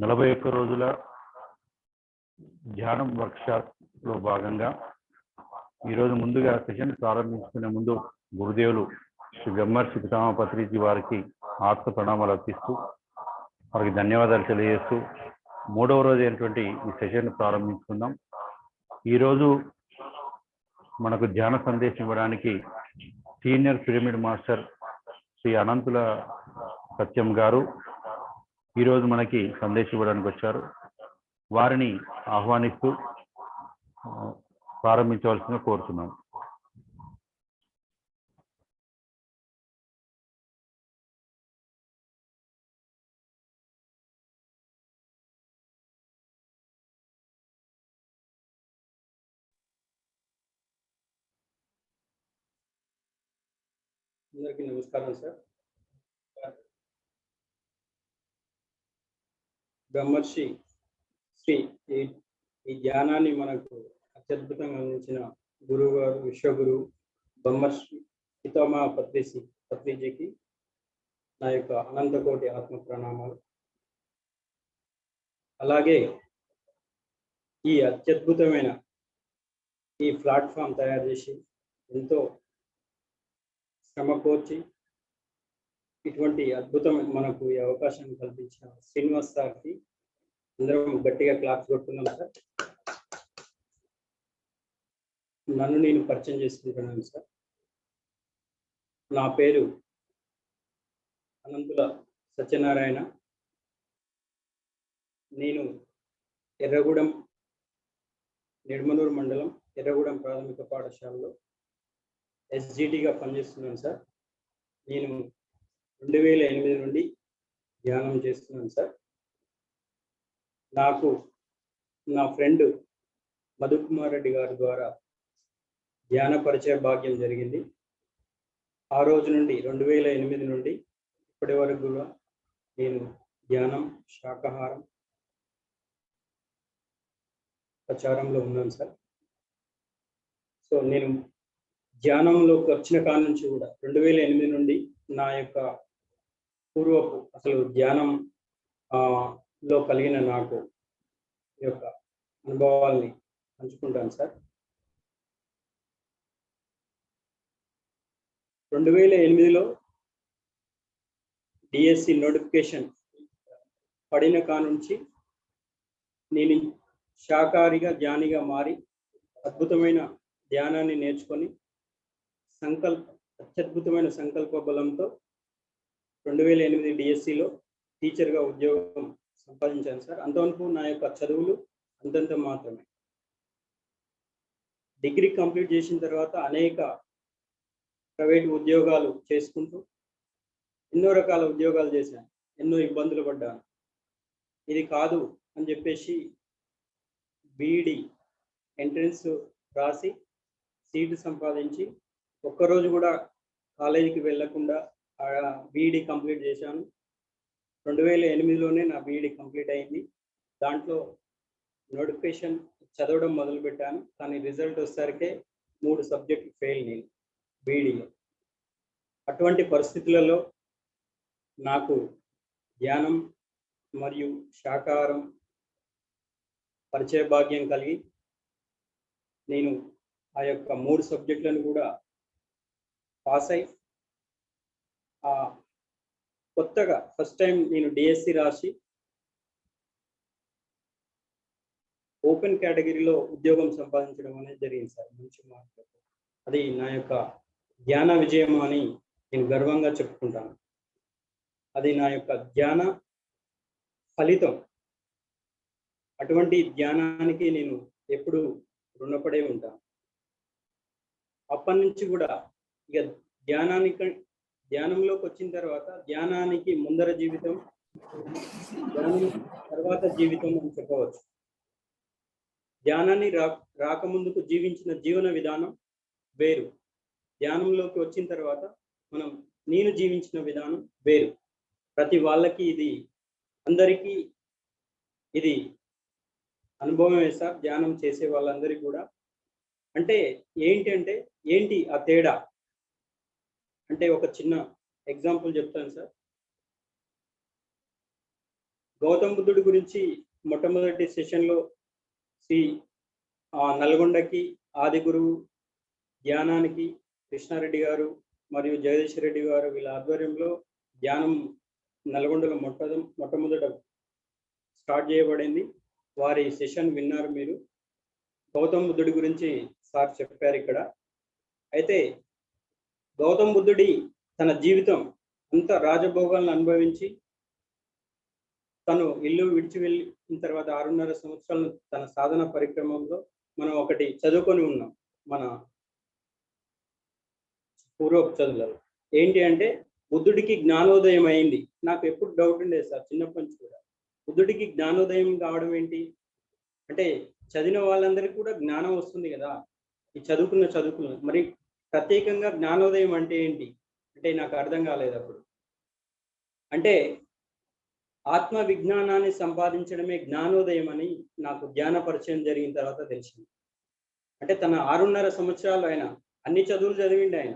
41 రోజుల ధ్యానం వర్క్షాప్లో భాగంగా ఈరోజు ముందుగా సెషన్ ప్రారంభించుకునే ముందు గురుదేవులు శ్రీ బ్రహ్మర్షి పితామహ పత్రిజీ వారికి ఆత్మ ప్రణామాలు అర్పిస్తూ వారికి ధన్యవాదాలు తెలియజేస్తూ మూడవ రోజు అయినటువంటి ఈ సెషన్ ప్రారంభించుకుందాం. ఈరోజు మనకు ధ్యాన సందేశం ఇవ్వడానికి senior pyramid master Shri Anantula Satyam garu ఈరోజు మనకి సందేశం ఇవ్వడానికి వచ్చారు. వారిని ఆహ్వానిస్తూ ప్రారంభించవలసిందిగా కోరుతున్నాం. అందరికీ నమస్కారం సార్. బ్రహ్మర్షి శ్రీ ఈ ధ్యానాన్ని మనకు అత్యద్భుతంగా అందించిన గురువు గారు, విశ్వగురు బ్రహ్మర్షి పితామహ పత్రిజీకి నా యొక్క అనంతకోటి ఆత్మ ప్రణామాలు. అలాగే ఈ అత్యద్భుతమైన ఈ ప్లాట్ఫామ్ తయారు చేసి ఎంతో శ్రమ కోర్చి ఇటువంటి అద్భుతమైన మనకు ఈ అవకాశాన్ని కల్పించిన శ్రీనివాస్ సార్కి అందరం గట్టిగా క్లాప్స్ కొడుతున్నాం సార్. నన్ను నేను పరిచయం చేసుకుంటున్నాను సార్. నా పేరు అనంతుల సత్యనారాయణ. నేను ఎర్రగూడెం నిడమనూరు మండలం ఎర్రగూడెం ప్రాథమిక పాఠశాలలో ఎస్జిటిగా పనిచేస్తున్నాను సార్. నేను 2008 నుండి ధ్యానం చేస్తున్నాను సార్. నాకు నా ఫ్రెండ్ మధుకుమార్ రెడ్డి గారి ద్వారా ధ్యాన పరిచయ భాగ్యం జరిగింది. ఆ రోజు నుండి 2008 నుండి ఇప్పటి వరకు కూడా నేను ధ్యానం, శాకాహారం ప్రచారంలో ఉన్నాను సార్. సో నేను ధ్యానంలోకి వచ్చిన కాడ నుంచి కూడా 2008 నుండి నా యొక్క పూర్వపు అసలు ధ్యానం లో కలిగిన నాకు యొక్క అనుభవాల్ని పంచుకుంటాను సార్. 2008లో డిఎస్సి నోటిఫికేషన్ పడిన కాడ నుంచి నేను శాకాహారిగా ధ్యానిగా మారి అద్భుతమైన ధ్యానాన్ని నేర్చుకొని అత్యద్భుతమైన సంకల్ప బలంతో 2008 డిఎస్సిలో టీచర్గా ఉద్యోగం సంపాదించాను సార్. అంతవరకు నా యొక్క చదువులు అంతంత మాత్రమే. డిగ్రీ కంప్లీట్ చేసిన తర్వాత అనేక ప్రైవేట్ ఉద్యోగాలు చేసుకుంటూ ఎన్నో రకాల ఉద్యోగాలు చేశాను, ఎన్నో ఇబ్బందులు పడ్డాను. ఇది కాదు అని చెప్పేసి బీఈడి ఎంట్రన్స్ రాసి సీటు సంపాదించి ఒక్కరోజు కూడా కాలేజీకి వెళ్ళకుండా బీఈడి కంప్లీట్ చేశాను. 2008లోనే నా బీఈడి కంప్లీట్ అయింది. దాంట్లో నోటిఫికేషన్ చదవడం మొదలుపెట్టాను, కానీ రిజల్ట్ వచ్చేసరికే 3 సబ్జెక్టులు ఫెయిల్ నేను బీఈడిలో. అటువంటి పరిస్థితులలో నాకు ధ్యానం మరియు శాకాహారం పరిచయ భాగ్యం కలిగి నేను ఆ యొక్క 3 సబ్జెక్టులను కూడా పాస్ అయి కొత్తగా ఫస్ట్ టైం నేను డిఎస్సి రాసి ఓపెన్ కేటగిరీలో ఉద్యోగం సంపాదించడం అనేది జరిగింది సార్. మంచి మార్కులు. అది నా యొక్క ధ్యాన విజయం అని నేను గర్వంగా చెప్పుకుంటాను. అది నా యొక్క ధ్యాన ఫలితం. అటువంటి ధ్యానానికి నేను ఎప్పుడు రుణపడే ఉంటాను. అప్పటి నుంచి కూడా ఇక ధ్యానంలోకి వచ్చిన తర్వాత ధ్యానానికి ముందర జీవితం, ధ్యానం తర్వాత జీవితం అని చెప్పవచ్చు. ధ్యానాన్ని రాకముందుకు జీవించిన జీవన విధానం వేరు, ధ్యానంలోకి వచ్చిన తర్వాత నేను జీవించిన విధానం వేరు. ప్రతి వాళ్ళకి ఇది అందరికీ ఇది అనుభవమే సార్. ధ్యానం చేసే వాళ్ళందరికీ కూడా అంటే ఏంటి ఆ తేడా అంటే ఒక చిన్న ఎగ్జాంపుల్ చెప్తాను సార్. గౌతమ బుద్ధుడి గురించి మొట్టమొదటి సెషన్లో శ్రీ నల్గొండకి ఆది గురువు ధ్యానానికి కృష్ణారెడ్డి గారు మరియు జగదీష్ రెడ్డి గారు వీళ్ళ ఆధ్వర్యంలో ధ్యానం నల్గొండలో మొట్టమొదట స్టార్ట్ చేయబడింది. వారి సెషన్ విన్నారు మీరు. గౌతమ బుద్ధుడి గురించి సార్ చెప్పారు ఇక్కడ. అయితే గౌతమ బుద్ధుడి తన జీవితం అంత రాజభోగాలను అనుభవించి తను ఇల్లు విడిచి వెళ్ళిన తర్వాత 6.5 సంవత్సరాలు తన సాధన పరిక్రమంలో మనం ఒకటి చదువుకొని ఉన్నాం మన పూర్వపు చదువులలో. ఏంటి అంటే బుద్ధుడికి జ్ఞానోదయం అయింది. నాకు ఎప్పుడు డౌట్ ఉండేది సార్ చిన్నప్పటి నుంచి కూడా, బుద్ధుడికి జ్ఞానోదయం కావడం ఏంటి అంటే చదివిన వాళ్ళందరికీ కూడా జ్ఞానం వస్తుంది కదా, ఈ చదువుకున్న మరి ప్రత్యేకంగా జ్ఞానోదయం అంటే ఏంటి అంటే నాకు అర్థం కాలేదు అప్పుడు. అంటే ఆత్మ విజ్ఞానాన్ని సంపాదించడమే జ్ఞానోదయం అని నాకు జ్ఞాన పరిచయం జరిగిన తర్వాత తెలిసింది. అంటే తన 6.5 సంవత్సరాలు ఆయన అన్ని చదువులు చదివిండి ఆయన,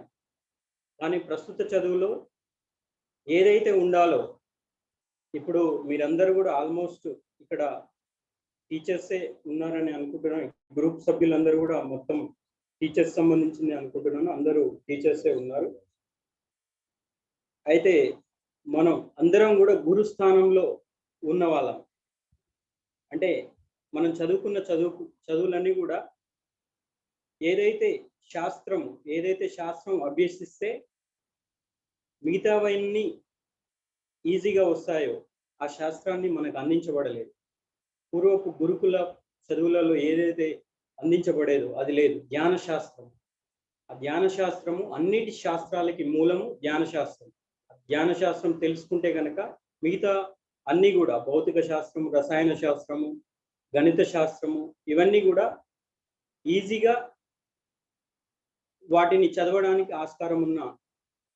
కానీ ప్రస్తుత చదువులో ఏదైతే ఉండాలో, ఇప్పుడు మీరందరూ కూడా ఆల్మోస్ట్ ఇక్కడ టీచర్సే ఉన్నారని అనుకుంటున్నాను. గ్రూప్ సభ్యులందరూ కూడా మొత్తం టీచర్స్ సంబంధించింది అనుకుంటున్నాను, అందరూ టీచర్సే ఉన్నారు. అయితే మనం అందరం కూడా గురు స్థానంలో ఉన్న వాళ్ళం. అంటే మనం చదువుకున్న చదువులన్నీ కూడా ఏదైతే శాస్త్రం అభ్యసిస్తే మిగతావన్నీ ఈజీగా వస్తాయో ఆ శాస్త్రాన్ని మనకు అందించబడలేదు. పూర్వపు గురుకుల చదువులలో ఏదైతే అందించబడేదో అది లేదు, జ్ఞాన శాస్త్రం. ఆ జ్ఞాన శాస్త్రము అన్నిటి శాస్త్రాలకి మూలము జ్ఞాన శాస్త్రం. జ్ఞాన శాస్త్రం తెలుసుకుంటే కనుక మిగతా అన్నీ కూడా భౌతిక శాస్త్రము, రసాయన శాస్త్రము, గణిత శాస్త్రము ఇవన్నీ కూడా ఈజీగా వాటిని చదవడానికి ఆస్కారం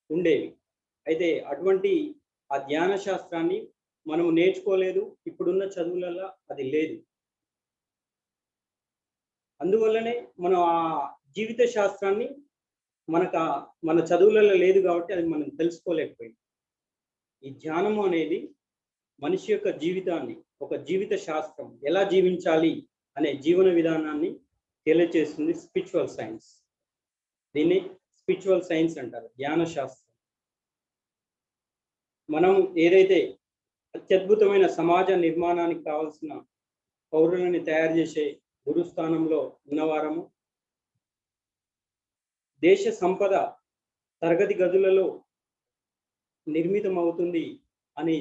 ఉండేవి. అయితే అటువంటి ఆ జ్ఞాన శాస్త్రాన్ని మనము నేర్చుకోలేదు, ఇప్పుడున్న చదువులలో అది లేదు. అందువల్లనే మనం ఆ జీవిత శాస్త్రాన్ని మన చదువులలో లేదు కాబట్టి అది మనం తెలుసుకోలేకపోయింది. ఈ ధ్యానము అనేది మనిషి యొక్క జీవితాన్ని, ఒక జీవిత శాస్త్రం, ఎలా జీవించాలి అనే జీవన విధానాన్ని తెలియజేస్తుంది స్పిరిచువల్ సైన్స్. దీన్ని స్పిరిచువల్ సైన్స్ అంటారు, జ్ఞాన శాస్త్రం. మనం ఏదైతే అత్యద్భుతమైన సమాజ నిర్మాణానికి కావాల్సిన పౌరులని తయారు చేసే గురుస్థానంలో ఉన్నవారము, దేశ సంపద తరగతి గదులలో నిర్మితం అవుతుంది అని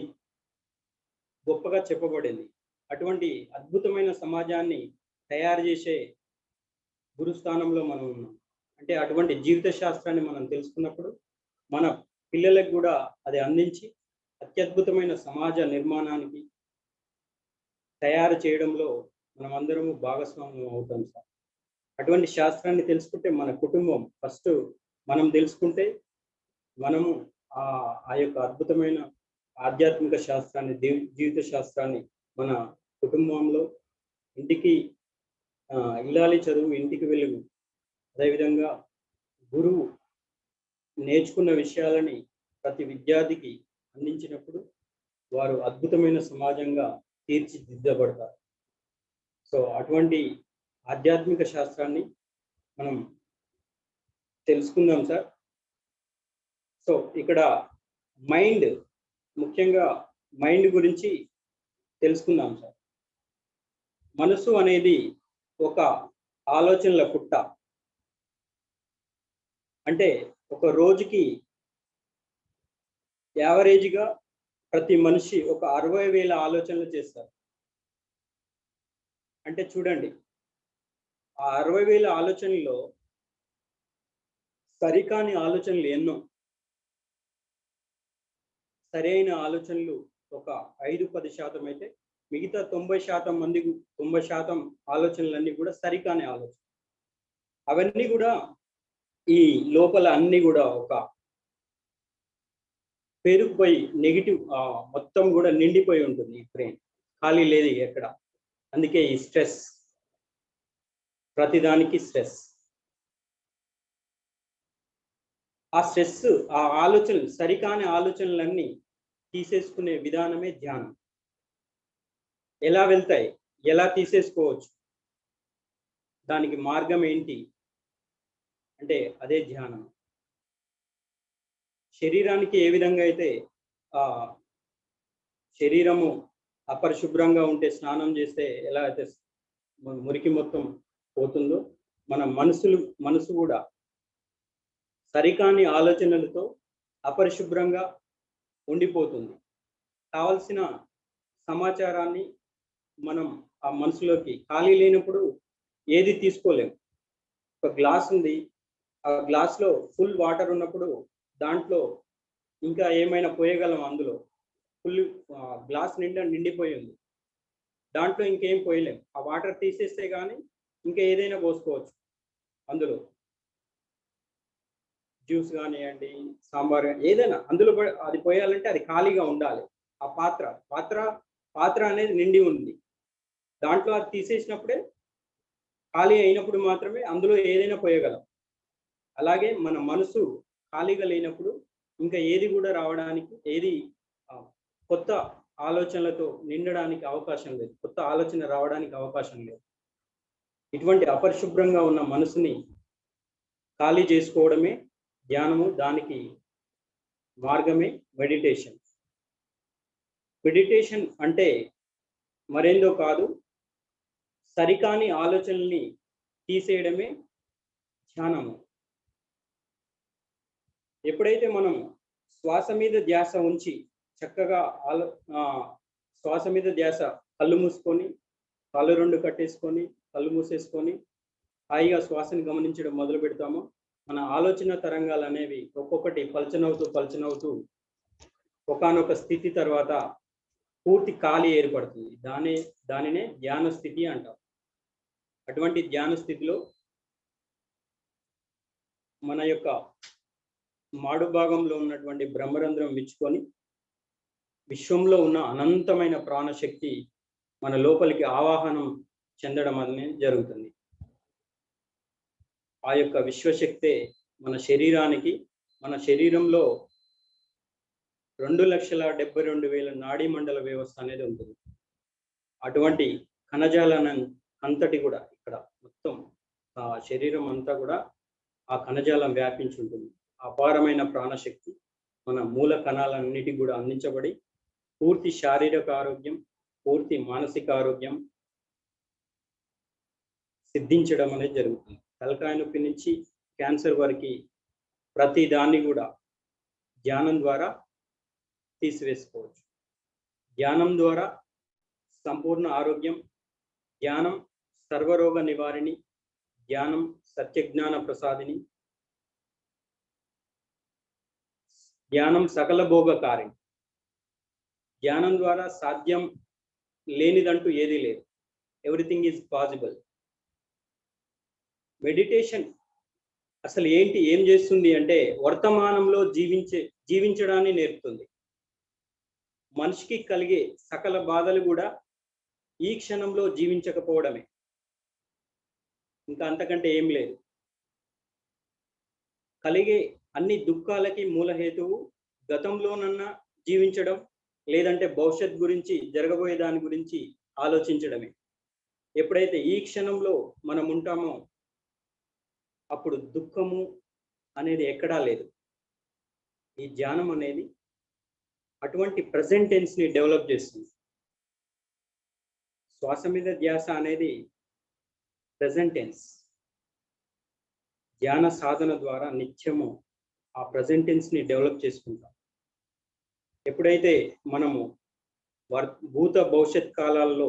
గొప్పగా చెప్పబడింది. అటువంటి అద్భుతమైన సమాజాన్ని తయారు చేసే గురుస్థానంలో మనం ఉన్నాం. అంటే అటువంటి జీవిత శాస్త్రాన్ని మనం తెలుసుకున్నప్పుడు మన పిల్లలకు కూడా అది అందించి అత్యద్భుతమైన సమాజ నిర్మాణానికి తయారు చేయడంలో మనం అందరము భాగస్వామ్యం అవుతాం సార్. అటువంటి శాస్త్రాన్ని తెలుసుకుంటే మన కుటుంబం ఫస్ట్ మనం తెలుసుకుంటే మనము ఆ యొక్క అద్భుతమైన ఆధ్యాత్మిక శాస్త్రాన్ని, జీవిత శాస్త్రాన్ని మన కుటుంబంలో, ఇంటికి ఇల్లాలి చదువు ఇంటికి వెలుగు, అదేవిధంగా గురువు నేర్చుకున్న విషయాలని ప్రతి విద్యార్థికి అందించినప్పుడు వారు అద్భుతమైన సమాజంగా తీర్చిదిద్దబడతారు. సో అటువంటి ఆధ్యాత్మిక శాస్త్రాన్ని మనం తెలుసుకుందాం సార్. సో ఇక్కడ ముఖ్యంగా మైండ్ గురించి తెలుసుకుందాం సార్. మనసు అనేది ఒక ఆలోచనల పుట్ట. అంటే ఒక రోజుకి యావరేజ్గా ప్రతి మనిషి ఒక 60,000 ఆలోచనలు చేస్తారు. అంటే చూడండి, ఆ 60,000 ఆలోచనల్లో సరికాని ఆలోచనలు ఎన్నో, సరైన ఆలోచనలు ఒక 5-10% అయితే మిగతా 90% ఆలోచనలన్నీ కూడా సరికాని ఆలోచన. అవన్నీ కూడా ఈ లోపల అన్ని కూడా ఒక పేరుకుపోయి నెగిటివ్ మొత్తం కూడా నిండిపోయి ఉంటుంది. ఈ బ్రెయిన్ ఖాళీ లేదు ఎక్కడ. అందుకే ఈ స్ట్రెస్, ప్రతిదానికి స్ట్రెస్. ఆ స్ట్రెస్, ఆ సరికాని ఆలోచనలన్నీ తీసేసుకునే విధానమే ధ్యానం. ఎలా వెళ్తాయి, ఎలా తీసేసుకోవచ్చు, దానికి మార్గం ఏంటి అంటే అదే ధ్యానం. శరీరానికి ఏ విధంగా అయితే ఆ శరీరము అపరిశుభ్రంగా ఉంటే స్నానం చేస్తే ఎలా అయితే మురికి మొత్తం పోతుందో, మన మనసు కూడా సరికాని ఆలోచనలతో అపరిశుభ్రంగా ఉండిపోతుంది. కావలసిన సమాచారాన్ని మనం ఆ మనసులోకి ఖాళీ లేనప్పుడు ఏది తీసుకోలేము. ఒక గ్లాస్ ఉంది, ఆ గ్లాస్లో ఫుల్ వాటర్ ఉన్నప్పుడు దాంట్లో ఇంకా ఏమైనా పోయగలం. అందులో ఫుల్ గ్లాస్ నిండిపోయి ఉంది, దాంట్లో ఇంకేం పోయలేం. ఆ వాటర్ తీసేస్తే కానీ ఇంకా ఏదైనా పోసుకోవచ్చు. అందులో జ్యూస్ కానివ్వండి, సాంబార్ ఏదైనా అందులో అది పోయాలంటే అది ఖాళీగా ఉండాలి. ఆ పాత్ర అనేది నిండి ఉంది, దాంట్లో అది తీసేసినప్పుడే ఖాళీ అయినప్పుడు మాత్రమే అందులో ఏదైనా పోయగలం. అలాగే మన మనసు ఖాళీగా లేనప్పుడు ఇంకా ఏది కూడా రావడానికి, ఏది కొత్త ఆలోచనలతో నిండడానికి అవకాశం లేదు, కొత్త ఆలోచన రావడానికి అవకాశం లేదు. ఇటువంటి అపరిశుభ్రంగా ఉన్న మనసుని ఖాళీ చేసుకోవడమే ధ్యానము. దానికి మార్గమే మెడిటేషన్. మెడిటేషన్ అంటే మరేందో కాదు, సరికాని ఆలోచనల్ని తీసేయడమే ధ్యానము. ఎప్పుడైతే మనం శ్వాస మీద ధ్యాస ఉంచి చక్కగా శ్వాస మీద ధ్యాస, కళ్ళు మూసుకొని, కళ్ళు రెండు కట్టేసుకొని, కళ్ళు మూసేసుకొని హాయిగా శ్వాసని గమనించడం మొదలు పెడతామో, మన ఆలోచన తరంగాలు అనేవి ఒక్కొక్కటి పలచనవుతూ ఒకానొక స్థితి తర్వాత పూర్తి ఖాళీ ఏర్పడుతుంది. దానినే ధ్యాన స్థితి అంటాం. అటువంటి ధ్యాన స్థితిలో మన యొక్క మాడు భాగంలో ఉన్నటువంటి బ్రహ్మరంధ్రం విచ్చుకొని విశ్వంలో ఉన్న అనంతమైన ప్రాణశక్తి మన లోపలికి ఆవాహనం చెందడం అనేది జరుగుతుంది. ఆ యొక్క విశ్వశక్తే మన శరీరానికి, మన శరీరంలో 2,72,000 నాడీ మండల వ్యవస్థ అనేది ఉంటుంది. అటువంటి కణజాలాన్ని అంతటి కూడా ఇక్కడ మొత్తం శరీరం అంతా కూడా ఆ కణజాలం వ్యాపించి ఉంటుంది. అపారమైన ప్రాణశక్తి మన మూల కణాలన్నిటికీ కూడా అందించబడి పూర్తి శారీరక ఆరోగ్యం, పూర్తి మానసిక ఆరోగ్యం సిద్ధించడం అనేది జరుగుతుంది. తలకాయ నొప్పి నుంచి క్యాన్సర్ వరకు ప్రతి దాన్ని కూడా ధ్యానం ద్వారా తీసివేసుకోవచ్చు. ధ్యానం ద్వారా సంపూర్ణ ఆరోగ్యం, ధ్యానం సర్వరోగ నివారిణి, ధ్యానం సత్యజ్ఞాన ప్రసాదిని, ధ్యానం సకల భోగకారిణి. ధ్యానం ద్వారా సాధ్యం లేనిదంటూ ఏదీ లేదు. Everything is possible. మెడిటేషన్ అసలు ఏం చేస్తుంది అంటే వర్తమానంలో జీవించడాన్ని నేర్పుతుంది. మనిషికి కలిగే సకల బాధలు కూడా ఈ క్షణంలో జీవించకపోవడమే, ఇంకా అంతకంటే ఏం లేదు. కలిగే అన్ని దుఃఖాలకి మూల హేతువు గతంలోనన్నా జీవించడం, లేదంటే భవిష్యత్ గురించి, జరగబోయే దాని గురించి ఆలోచించడమే. ఎప్పుడైతే ఈ క్షణంలో మనం ఉంటామో అప్పుడు దుఃఖము అనేది ఎక్కడా లేదు. ఈ ధ్యానం అనేది అటువంటి ప్రెజెంట్ టెన్స్ని డెవలప్ చేస్తుంది. శ్వాస మీద ధ్యాస అనేది ప్రెజెంట్ టెన్స్. ధ్యాన సాధన ద్వారా నిత్యము ఆ ప్రెజెంట్ టెన్స్ని డెవలప్ చేసుకుంటాం. ఎప్పుడైతే మనము భూత భవిష్యత్ కాలాల్లో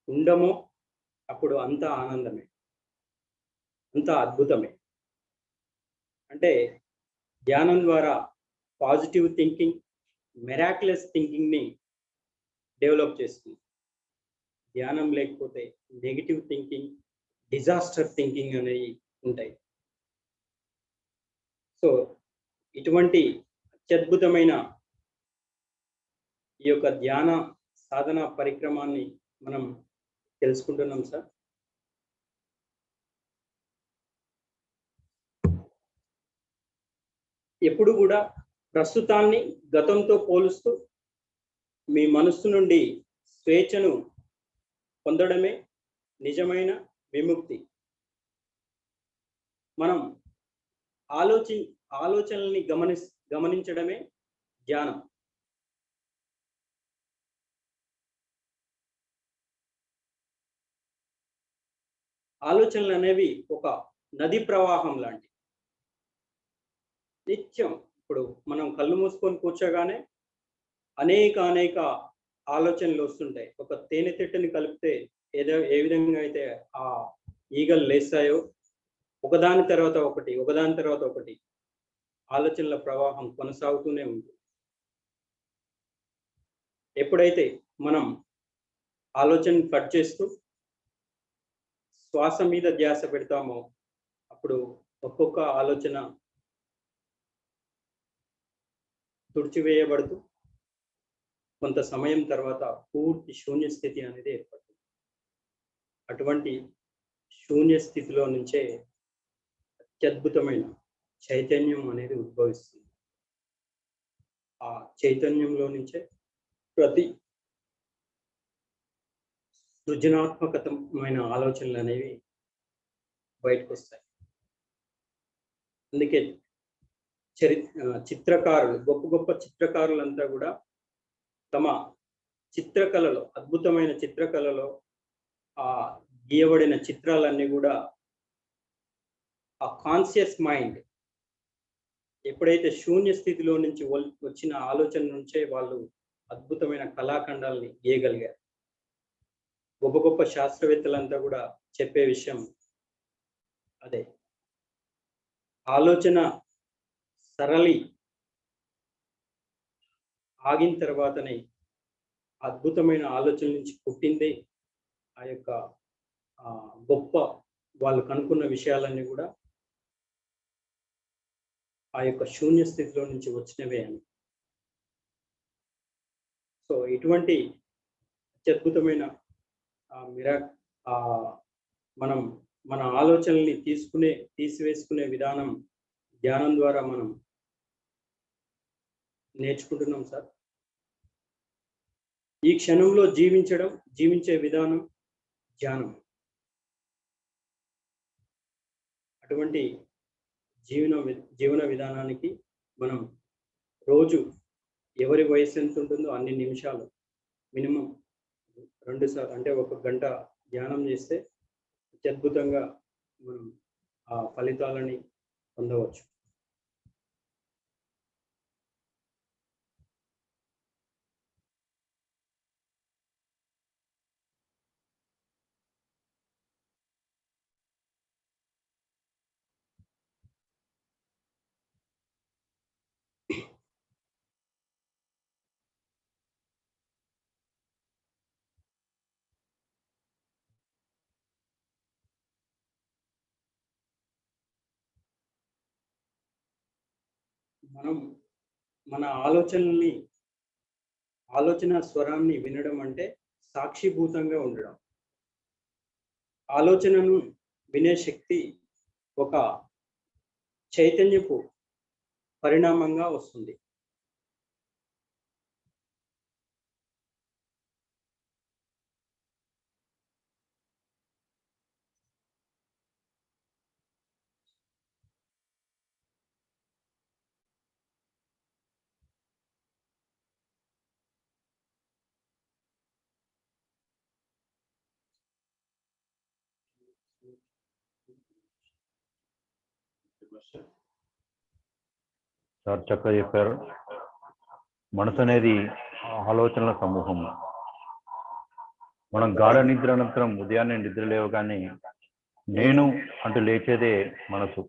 ఉండమో అప్పుడు అంతా ఆనందమే, అంతా అద్భుతమే. అంటే ధ్యానం ద్వారా పాజిటివ్ థింకింగ్, మెరాక్యులస్ థింకింగ్ని డెవలప్ చేస్తుంది. ధ్యానం లేకపోతే నెగిటివ్ థింకింగ్, డిజాస్టర్ థింకింగ్ అనేవి ఉంటాయి. సో ఇటువంటి అత్యద్భుతమైన ఈ యొక్క ధ్యాన సాధన పరిక్రమాన్ని మనం తెలుసుకుంటున్నాం సార్. ఎప్పుడు కూడా ప్రస్తుతాన్ని గతంతో పోలుస్తూ మీ మనస్సు నుండి స్వేచ్ఛను పొందడమే నిజమైన విముక్తి. మనం ఆలోచనల్ని గమనించడమే ధ్యానం. ఆలోచనలు అనేవి ఒక నది ప్రవాహం లాంటి. నిత్యం ఇప్పుడు మనం కళ్ళు మూసుకొని కూర్చోగానే అనేక ఆలోచనలు వస్తుంటాయి. ఒక తేనె తిట్టుని కలిపితే ఏ విధంగా అయితే ఆ ఈగలు లేస్తాయో ఒకదాని తర్వాత ఒకటి ఆలోచనల ప్రవాహం కొనసాగుతూనే ఉంటుంది. ఎప్పుడైతే మనం ఆలోచనను కట్ చేస్తూ శ్వాస మీద ధ్యాస పెడతామో అప్పుడు ఒక్కొక్క ఆలోచన తుడిచివేయబడుతూ కొంత సమయం తర్వాత పూర్తి శూన్య స్థితి అనేది ఏర్పడుతుంది. అటువంటి శూన్య స్థితిలో నుంచే అత్యద్భుతమైన చైతన్యం అనేది ఉద్భవిస్తుంది. ఆ చైతన్యంలో నుంచే ప్రతి సృజనాత్మకమైన ఆలోచనలు అనేవి బయటకు వస్తాయి. అందుకే చిత్రకారులు, గొప్ప చిత్రకారులంతా కూడా తమ చిత్రకళలో, అద్భుతమైన చిత్రకళలో ఆ గీయబడిన చిత్రాలన్నీ కూడా ఆ కాన్షియస్ మైండ్ ఎప్పుడైతే శూన్య స్థితిలో నుంచి వచ్చిన ఆలోచన నుంచే వాళ్ళు అద్భుతమైన కళాఖండాలని గీయగలిగారు. గొప్ప శాస్త్రవేత్తలంతా కూడా చెప్పే విషయం అదే. ఆలోచన సరళి ఆగిన తర్వాతనే అద్భుతమైన ఆలోచన నుంచి పుట్టిందే ఆ యొక్క గొప్ప వాళ్ళు కనుక్కున్న విషయాలన్నీ కూడా ఆ యొక్క శూన్య స్థితిలో నుంచి వచ్చినవే అని. సో ఇటువంటి అత్యద్భుతమైన మనం మన ఆలోచనల్ని తీసివేసుకునే విధానం ధ్యానం ద్వారా మనం నేర్చుకుంటున్నాం సార్. ఈ క్షణంలో జీవించే విధానం ధ్యానం. అటువంటి జీవన విధానానికి మనం రోజు ఎవరి వయసు ఎంత ఉంటుందో అన్ని నిమిషాలు మినిమం 2 సార్లు అంటే 1 గంట ధ్యానం చేస్తే అత్యద్భుతంగా మనం ఆ ఫలితాలని పొందవచ్చు. మనం మన ఆలోచన స్వరాన్ని వినడం అంటే సాక్షిభూతంగా ఉండడం. ఆలోచనను వినే శక్తి ఒక చైతన్యపు పరిణామంగా వస్తుంది. సార్ చక్కగా చెప్పారు. మనసు అనేది ఆలోచనల సమూహం. మనం గాఢ నిద్ర అనంతరం ఉదయాన్నే నిద్ర లేవగానే నేను అంటూ లేచేదే మనసు.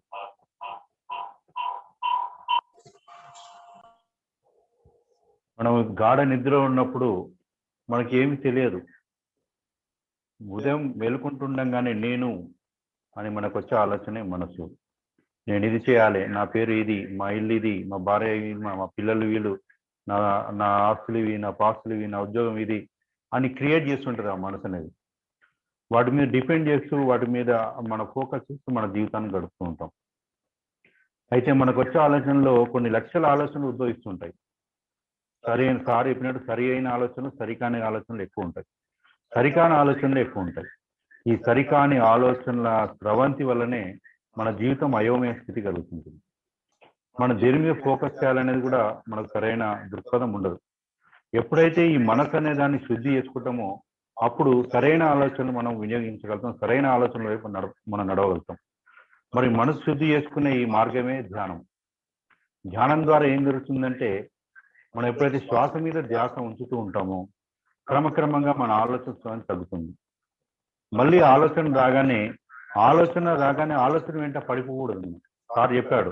మనం గాఢ నిద్ర ఉన్నప్పుడు మనకి ఏమి తెలియదు. ఉదయం మేలుకుంటుండగానే నేను అని మనకు వచ్చే ఆలోచనే మనసు. నేను ఇది చేయాలి, నా పేరు ఇది, మా ఇల్లు ఇది, మా భార్య మా పిల్లలు వీళ్ళు, నా ఆస్తులు ఇవి, నా పాస్తులు ఇవి, నా ఉద్యోగం ఇది అని క్రియేట్ చేస్తుంటుంది ఆ మనసు అనేది. వాటి మీద డిపెండ్ చేస్తూ వాటి మీద మన ఫోకస్ చేస్తూ మన జీవితాన్ని గడుపుతూ ఉంటాం. అయితే మనకు వచ్చే ఆలోచనలో కొన్ని లక్షల ఆలోచనలు ఉద్భవిస్తుంటాయి. సార్ చెప్పినట్టు సరి అయిన ఆలోచనలు సరికాని ఆలోచనలు ఎక్కువ ఉంటాయి, సరికాని ఆలోచనలు ఎక్కువ ఉంటాయి. ఈ సరికాని ఆలోచనల స్రవంతి వల్లనే మన జీవితం అయోమయ స్థితి కలుగుతుంది. మనం దేని మీద ఫోకస్ చేయాలనేది కూడా మనకు సరైన దృక్పథం ఉండదు. ఎప్పుడైతే ఈ మనసు అనే దాన్ని శుద్ధి చేసుకుంటామో అప్పుడు సరైన ఆలోచనలు మనం వినియోగించగలుగుతాం, సరైన ఆలోచనల వైపు మనం నడవగలుగుతాం. మరి మనసు శుద్ధి చేసుకునే ఈ మార్గమే ధ్యానం. ధ్యానం ద్వారా ఏం జరుగుతుందంటే మనం ఎప్పుడైతే శ్వాస మీద ధ్యాస ఉంచుతూ ఉంటామో క్రమక్రమంగా మన ఆలోచన స్రవంతి తగ్గుతుంది. మళ్ళీ ఆలోచన రాగానే ఆలోచన వెంట పడిపోకూడదు. సార్ చెప్పాడు,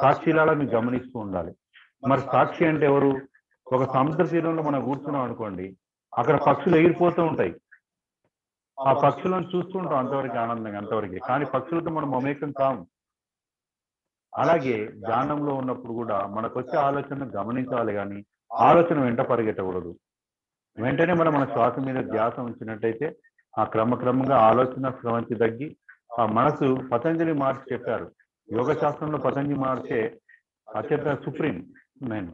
సాక్షిలాగా మీరు గమనిస్తూ ఉండాలి. మరి సాక్షి అంటే ఎవరు? ఒక సముద్ర తీరంలో మనం కూర్చున్నాం అనుకోండి, అక్కడ పక్షులు ఎగిరిపోతూ ఉంటాయి, ఆ పక్షులను చూస్తూ ఉంటాం అంతవరకు ఆనందంగా, అంతవరకే. కానీ పక్షులతో మనం మమేకం కాము. అలాగే ధ్యానంలో ఉన్నప్పుడు కూడా మనకు వచ్చే ఆలోచన గమనించాలి, కానీ ఆలోచన వెంట పరిగెట్టకూడదు. వెంటనే మన శ్వాస మీద ధ్యాస ఉంచినట్టయితే ఆ క్రమక్రమంగా ఆలోచన స్రవంతి తగ్గి ఆ మనసు, పతంజలి మహర్షి చెప్పారు, యోగ శాస్త్రంలో పతంజలి మహర్షి అత్యంత సుప్రీం మెయిన్.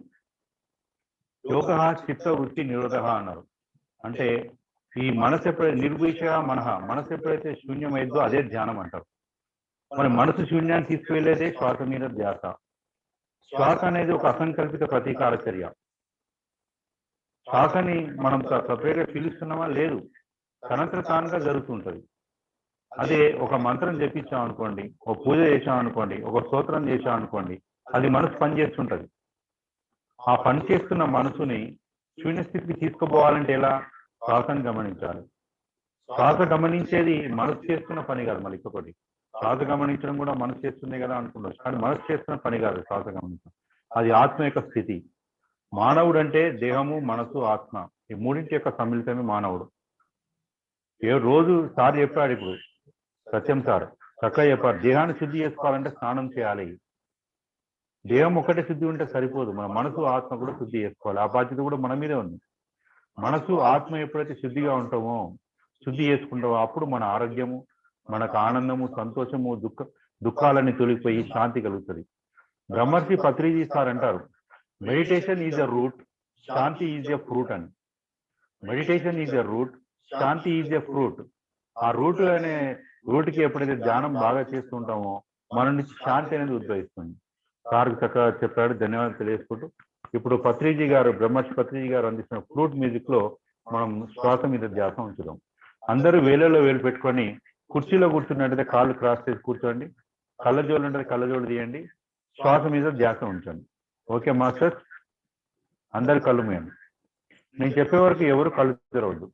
యోగ చిత్త వృత్తి నిరోధ అన్నారు. అంటే ఈ మనసు ఎప్పుడైతే నిర్భీష మనసు ఎప్పుడైతే శూన్యమైందో అదే ధ్యానం అంటారు. మరి మనసు శూన్యాన్ని తీసుకువెళ్ళేదే శ్వాస మీద ధ్యాస. శ్వాస అనేది ఒక అసంకల్పిత ప్రతీకార చర్య. శ్వాసని మనం సపరేట్గా పిలుస్తున్నామా? లేదు, తనంతట తానుగా జరుగుతుంటది. అదే ఒక మంత్రం జపించాం అనుకోండి, ఒక పూజ చేసాం అనుకోండి, ఒక స్తోత్రం చేసాం అనుకోండి, అది మనసు పనిచేస్తుంటది. ఆ పని చేస్తున్న మనసుని శూన్యస్థితికి తీసుకుపోవాలంటే ఎలా? శ్వాసను గమనించాలి. శ్వాస గమనించేది మనసు చేస్తున్న పని కాదు. మళ్ళీ ఇంకొకటి, శ్వాస గమనించడం కూడా మనసు చేస్తుంది కదా అనుకుంటారు, కానీ మనసు చేస్తున్న పని కాదు శ్వాస గమనించడం. అది ఆత్మ యొక్క స్థితి. మానవుడు అంటే దేహము, మనసు, ఆత్మ, ఈ మూడింటి యొక్క సమ్మిళితమే మానవుడు. రోజు సార్ చెప్పాడు, ఇప్పుడు సత్యం సార్ చక్కగా చెప్పారు, దేహాన్ని శుద్ధి చేసుకోవాలంటే స్నానం చేయాలి. దేహం ఒకటే శుద్ధి ఉంటే సరిపోదు, మన మనసు, ఆత్మ కూడా శుద్ధి చేసుకోవాలి. ఆ బాధ్యత కూడా మన మీదే ఉంది. మనసు, ఆత్మ ఎప్పుడైతే శుద్ధిగా ఉంటామో, శుద్ధి చేసుకుంటామో అప్పుడు మన ఆరోగ్యము, మనకు ఆనందము, సంతోషము, దుఃఖాలన్నీ తొలగిపోయి శాంతి కలుగుతుంది. బ్రహ్మర్షి పత్రిజీ సార్ అంటారు, మెడిటేషన్ ఈజ్ ఎ రూట్, శాంతి ఈజ్ ఎ ఫ్రూట్ అని. మెడిటేషన్ ఈజ్ ఎ రూట్, శాంతి ఈజ్ ఎ ఫ్రూట్. ఆ రూట్కి ఎప్పుడైతే ధ్యానం బాగా చేస్తుంటామో మన నుంచి శాంతి అనేది ఉద్భవిస్తుంది. సార్కి చక్కగా చెప్పాడు, ధన్యవాదాలు తెలియజేసుకుంటూ ఇప్పుడు పత్రిజీ గారు, బ్రహ్మర్షి పత్రిజీ గారు అందిస్తున్న ఫ్లూట్ మ్యూజిక్ లో మనం శ్వాస మీద ధ్యాస ఉంచుదాం. అందరూ వేలలో వేలు పెట్టుకొని కుర్చీలో కూర్చున్నట్టయితే కాళ్ళు క్రాస్ చేసి కూర్చోండి, కళ్ళజోళ్ళు అంటే కళ్ళజోళ్ళు తీయండి, శ్వాస మీద ధ్యాస ఉంచండి. ఓకే మాస్టర్స్, అందరు కళ్ళు మూయండి. నేను చెప్పే వరకు ఎవరు కళ్ళు తెరవద్దు.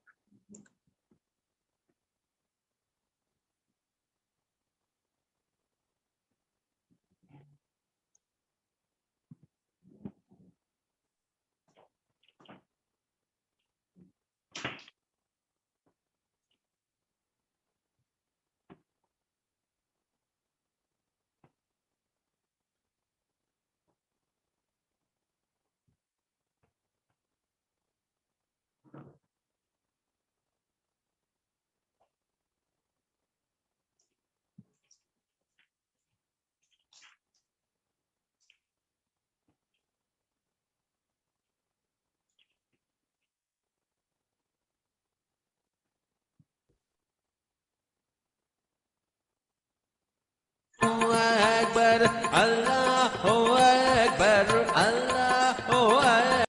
Akbar, Allahu Akbar, Allahu Akbar.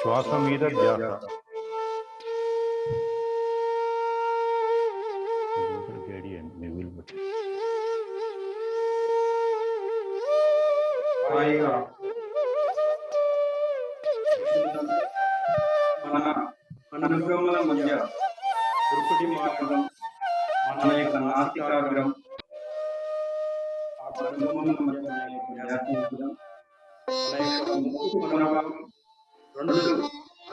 శ్వాస మీద ధ్యాస. మీ వీలు బట్టి హాయిగా మన అనుభవముల మధ్య గురుకుటి మార్గం, మన యొక్క నాసికాగ్రం, ఆ అనుభవముల మధ్య మన యొక్క ధ్యాస, మన యొక్క ముక్కు కొనభాగం, రెండు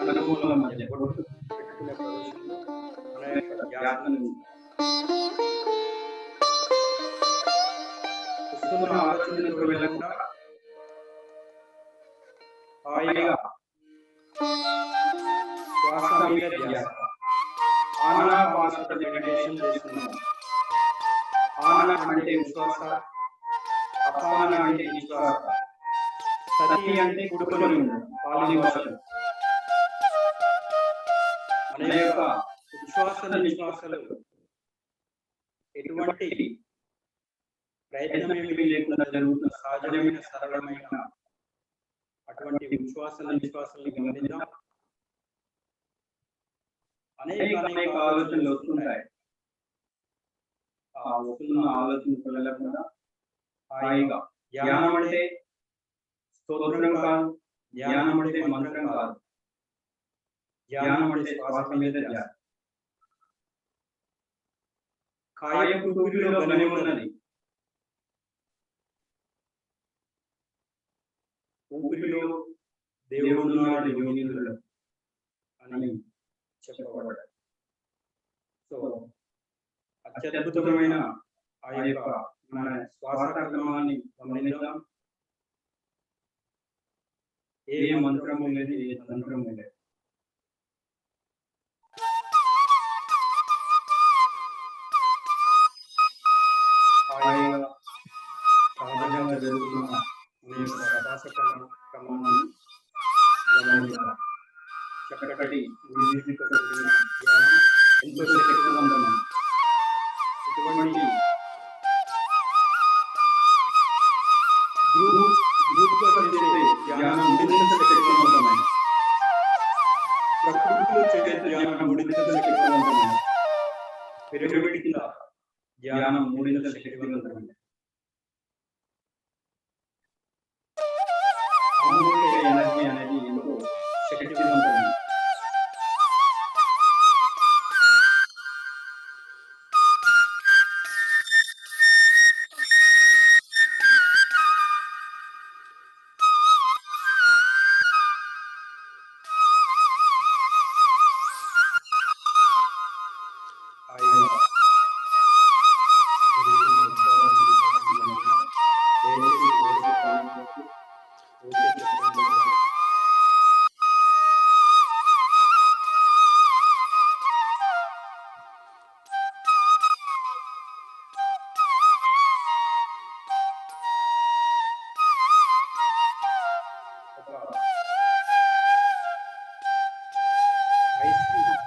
అనుభవముల మధ్య బొట్టు పెట్టుకునే ప్రదేశంలో మన యొక్క ధ్యాసను వస్తున్న ఆలోచనలకు వెళ్ళకుండా హాయిగా శ్వాస మీద ధ్యాస. ఆనాపానసతి మెడిటేషన్ చేస్తున్నాం. ఆన అంటే విశ్వాస, అపాన అంటే విశ్వాస, సతి అంటే కుడుకొని ఉండడం, పాలి భాషలు. మన యొక్క విశ్వాస నిశ్వాసలు ఎటువంటి ప్రయత్నమేమీ లేకుండా జరుగుతున్న సహజమైన సరళమైన అటువంటి విశ్వాస నిశ్వాసాలను గమనిద్దాం. అనేక ఆలోచనలు వస్తుంటాయి. ఆ వస్తున్న ఆలోచనకు వెళ్ళకుండా హాయిగా ధ్యానం అంటే స్తోత్రం కాదు, ధ్యానం అంటే మంత్రం కాదు, ధ్యానం అంటే శ్వాస మీద ధ్యానం. కాయపు ఊపిరిలో గని ఉన్నది, ఊపిరిలో దేవుడున్నాడు యోగినులలో అని చెప్పబడ్డాడు. సో అత్యద్భుతమైన ఆ యొక్క మన శ్వాసక్రమాన్ని గమనిద్దాం. ఏ మంత్రము లేదు, ఏ తంత్రము లేదు. హాయిగా సహజంగా జరుగుతున్న మన యొక్క శ్వాసక్రమాన్ని గమనిద్దాం. చక్కటి మ్యూజిక్ కూడిన ధ్యానం ఎంతో శక్తివంతమైనది. ఇటువంటి గ్రూప్గా చేసే ధ్యానం మరింత శక్తివంతమైనది. ప్రకృతిలో చేసే ధ్యానం మరింత శక్తివంతమైనది. పిరమిడ్ కింద ధ్యానం మరింత శక్తివంతమైనది. సామూహిక ఎనర్జీ అనేది ఎంతో శక్తివంతమైనది.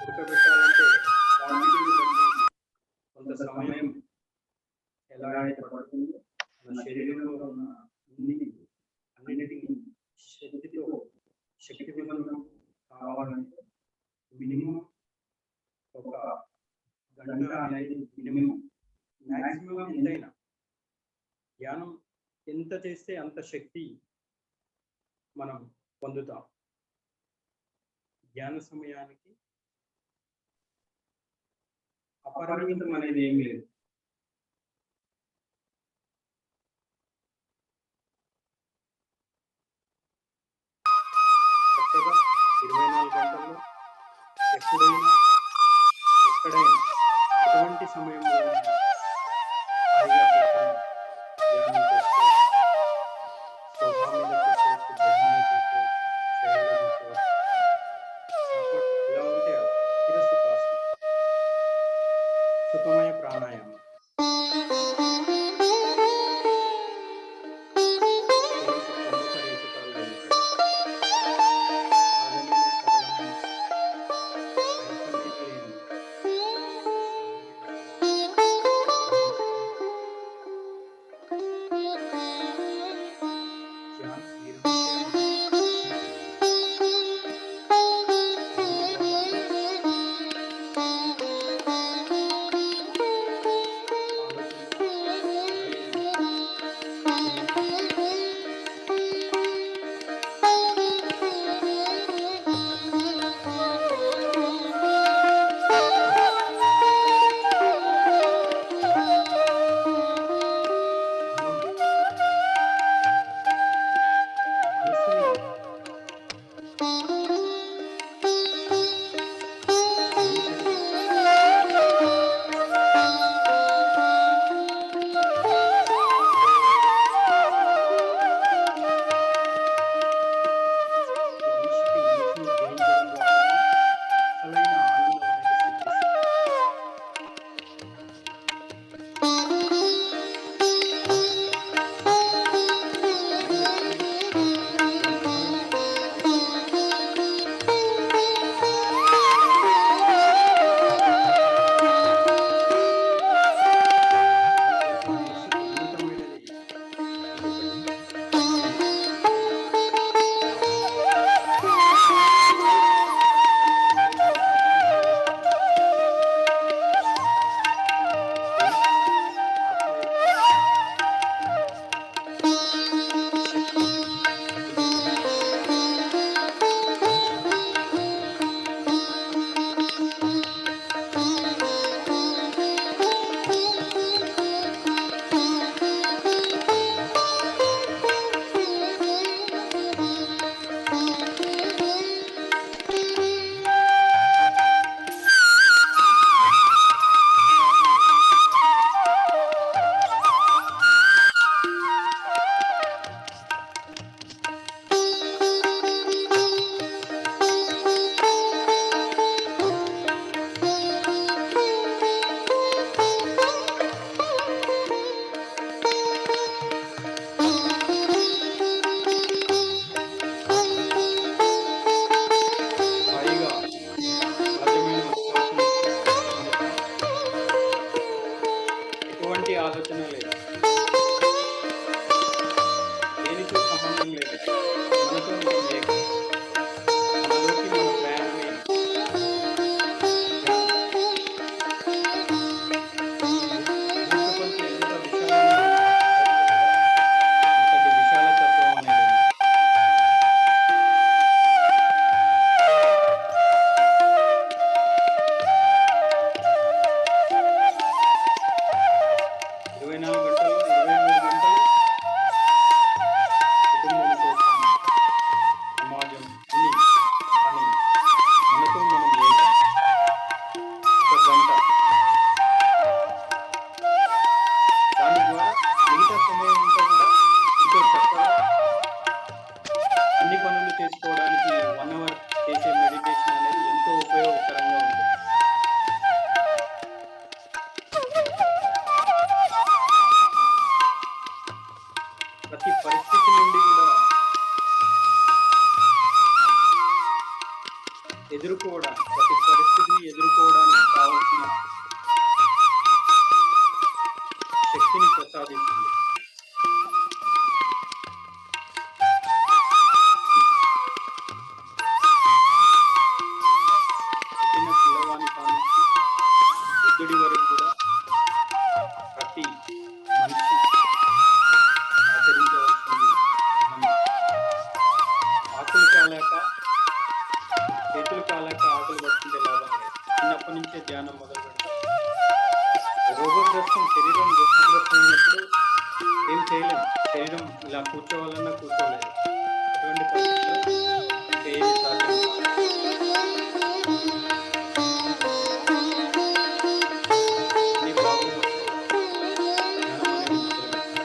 ఉడకబెట్టాలంటే క్వాంటిటీని బట్టి కొంత సమయం ఎలా అయితే పడుతుందో మన శరీరంలో ఉన్న అన్నిటిని శక్తితో శక్తివంతం కావాలంటే మినిమం ఒక గంట అనేది మినిమం, మ్యాక్సిమం ఎంతైనా. ధ్యానం ఎంత చేస్తే అంత శక్తి మనం పొందుతాం. ధ్యాన సమయానికి అపరిమితం అనేది ఏం లేదు. చక్కగా 24 గంటల్లో ఎప్పుడైనా ఎక్కడైనా ఎటువంటి సమయంలో హాయిగా కూర్చొని ధ్యానం చేసుకోవచ్చు. సోఫా మీద కూర్చోవచ్చు, బెడ్ మీద కూర్చోవచ్చు, చైర్లో కూర్చోవచ్చు. ఎలా ఉంటే అలా తిరస్సుఖాసనం, సుఖమయ ప్రాణాయామం. ప్రతి పరిస్థితి నుండి కూడా ప్రతి పరిస్థితిని ఎదుర్కోవడానికి కావాల్సిన శక్తిని ప్రసాదిస్తుంది. పుట్టిన పిల్లవాని కానుంచి వృద్ధుడి వరకు కూడా ప్రతి మనిషి ఆచరించవలసింది ధ్యానం. ఆకులు కాలేక చేతులు కాలేక ఆకులు పట్టుకుంటే లాభం లేదు. చిన్నప్పటి నుంచే ధ్యానం మొదలు పెడతాం. శరీరం రోగగ్రస్తమైనప్పుడు ఏం చేయలేం. శరీరం ఇలా కూర్చోవాలన్నా కూర్చోలేదు. అటువంటి పరిస్థితుల్లో ఇంకా ఏది సాధ్యం కాదు. అన్ని బాగున్నప్పుడు ధ్యానం అనేది మొదలు పెట్టాలి.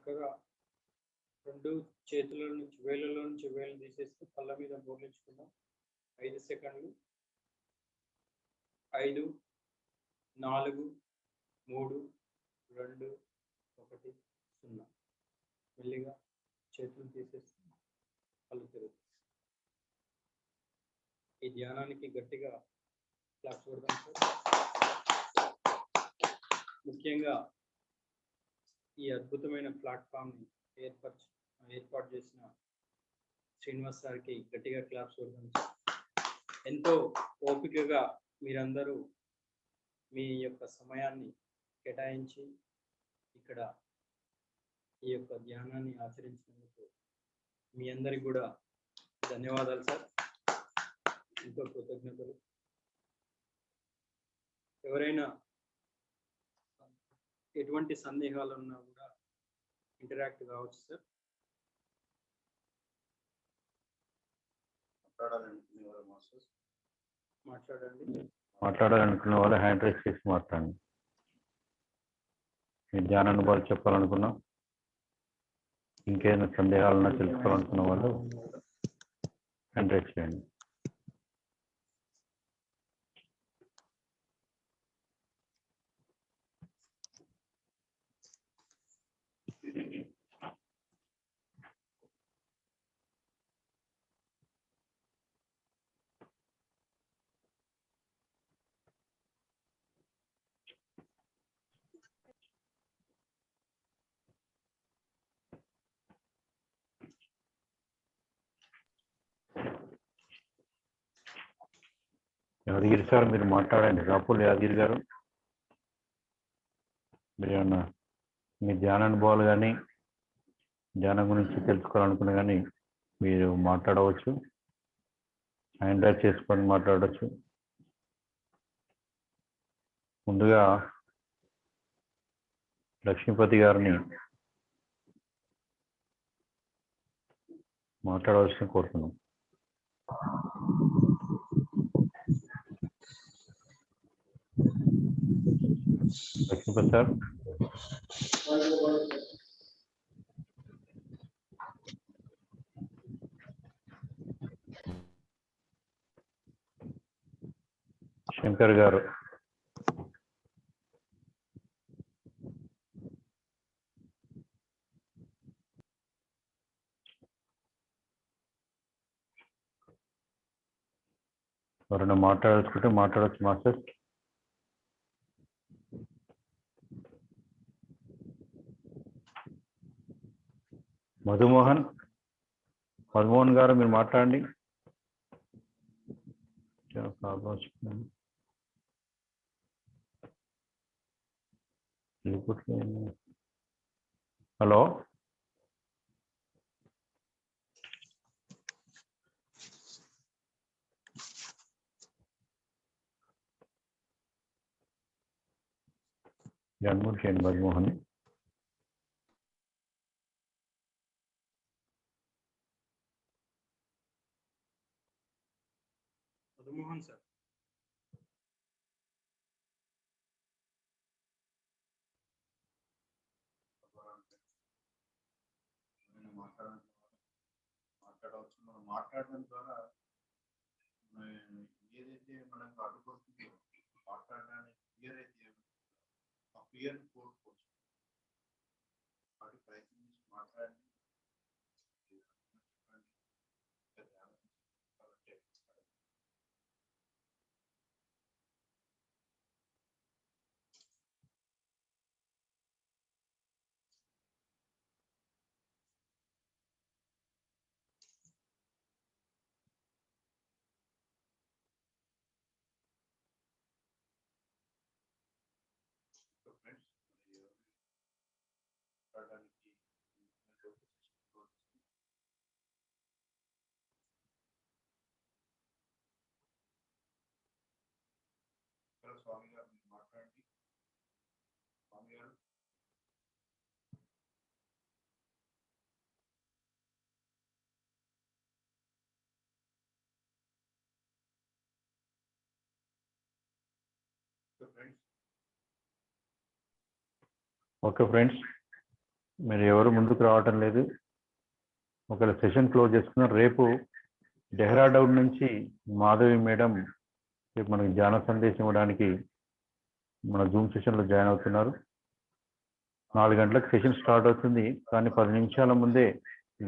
చక్కగా రెండు చేతుల నుంచి వేళ్ళలో నుంచి వేలు తీసేస్తూ కళ్ళ మీద బోర్లించుకుందాం. 5 సెకండ్లు. 5, 4, 3, 2, 1, 0. మెల్లిగా చేతులు తీసేస్తూ కళ్ళు తెరుద్దాం. ఈ ధ్యానానికి గట్టిగా క్లాప్స్ కొడదాం సార్. ముఖ్యంగా ఈ అద్భుతమైన ప్లాట్ఫామ్ని ఏర్పాటు చేసిన శ్రీనివాస్ సార్కి గట్టిగా క్లాప్స్ కొడదాం సార్. ఎంతో ఓపికగా మీరందరూ మీ యొక్క సమయాన్ని కేటాయించి ఇక్కడ ఈ యొక్క ధ్యానాన్ని ఆచరించినందుకు మీ అందరికి కూడా ధన్యవాదాలు సార్. ఎంతో కృతజ్ఞతలు. ఎవరైనా ఎటువంటి సందేహాలు ఉన్నా కూడా ఇంటరాక్ట్ కావచ్చు సార్. మాట్లాడాలనుకున్న వాళ్ళు హ్యాండ్ రైస్ చేసి మాట్లాడండి. మీ ధ్యాన అనుభవాలు చెప్పాలనుకున్నా, ఇంకేమైనా సందేహాలున్నా తెలుసుకోవాలనుకున్న వాళ్ళు హ్యాండ్ రైస్ చేయండి. యాదగిరి సార్ మీరు మాట్లాడండి. రాపుల్ యాదగిరి గారు, మీరు ఏమన్నా మీ ధ్యాన అనుభవాలు కానీ ధ్యానం గురించి తెలుసుకోవాలనుకున్నా కానీ మీరు మాట్లాడవచ్చు. హ్యాండ్ రైజ్ చేసుకొని మాట్లాడవచ్చు. ముందుగా లక్ష్మీపతి గారిని మాట్లాడవలసిన కోరుతున్నాం. లక్ష్మీపతి సార్. శంకర్ గారు. ఎవరైనా మాట్లాడాల్సుకుంటే మాట్లాడచ్చు మాస్టర్. మధుమోహన్ గారు మీరు మాట్లాడండి. హలో, అన్మ్యూట్ చేయండి మధుమోహన్. మధుమోహన్ సార్. మాట్లాడవచ్చు. మనం మాట్లాడడం ద్వారా ఏదైతే మనకు అడ్డుపడుతుందో మాట్లాడడానికి ఫియర్ అయితే ఆ ఫియర్ కోల్పోవచ్చు. వాటి ప్రయత్నం చేసి మాట్లాడండి. స్వామి గారు మీరు మాట్లాడండి. స్వామి గారు. ఓకే ఫ్రెండ్స్, మీరు ఎవరు ముందుకు రావటం లేదు. ఒకవేళ సెషన్ క్లోజ్ చేసుకున్నారు. రేపు డెహ్రాడూన్ నుంచి మాధవి మేడం రేపు మనకి ధ్యాన సందేశం ఇవ్వడానికి మన జూమ్ సెషన్లో జాయిన్ అవుతున్నారు. 4 గంటలకు సెషన్ స్టార్ట్ అవుతుంది, కానీ 10 నిమిషాల ముందే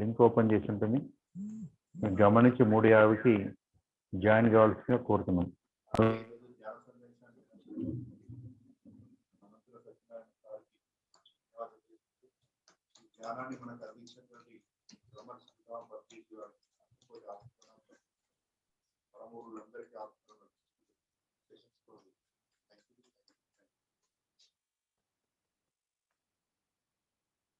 లింక్ ఓపెన్ చేసి ఉంటుంది. మీరు గమనించి 3:50కి జాయిన్ కావాల్సిందిగా కోరుతున్నాం. ఈరోజు ధ్యాన సందేశాన్ని మంత్రుల సత్యనారాయణ గారికి ధన్యవాదాలు తెలుపుతూ, ఈ ధ్యానాన్ని మనకు అందించినటువంటి బ్రహ్మ సంఘం భక్తి పరమూరులందరికీ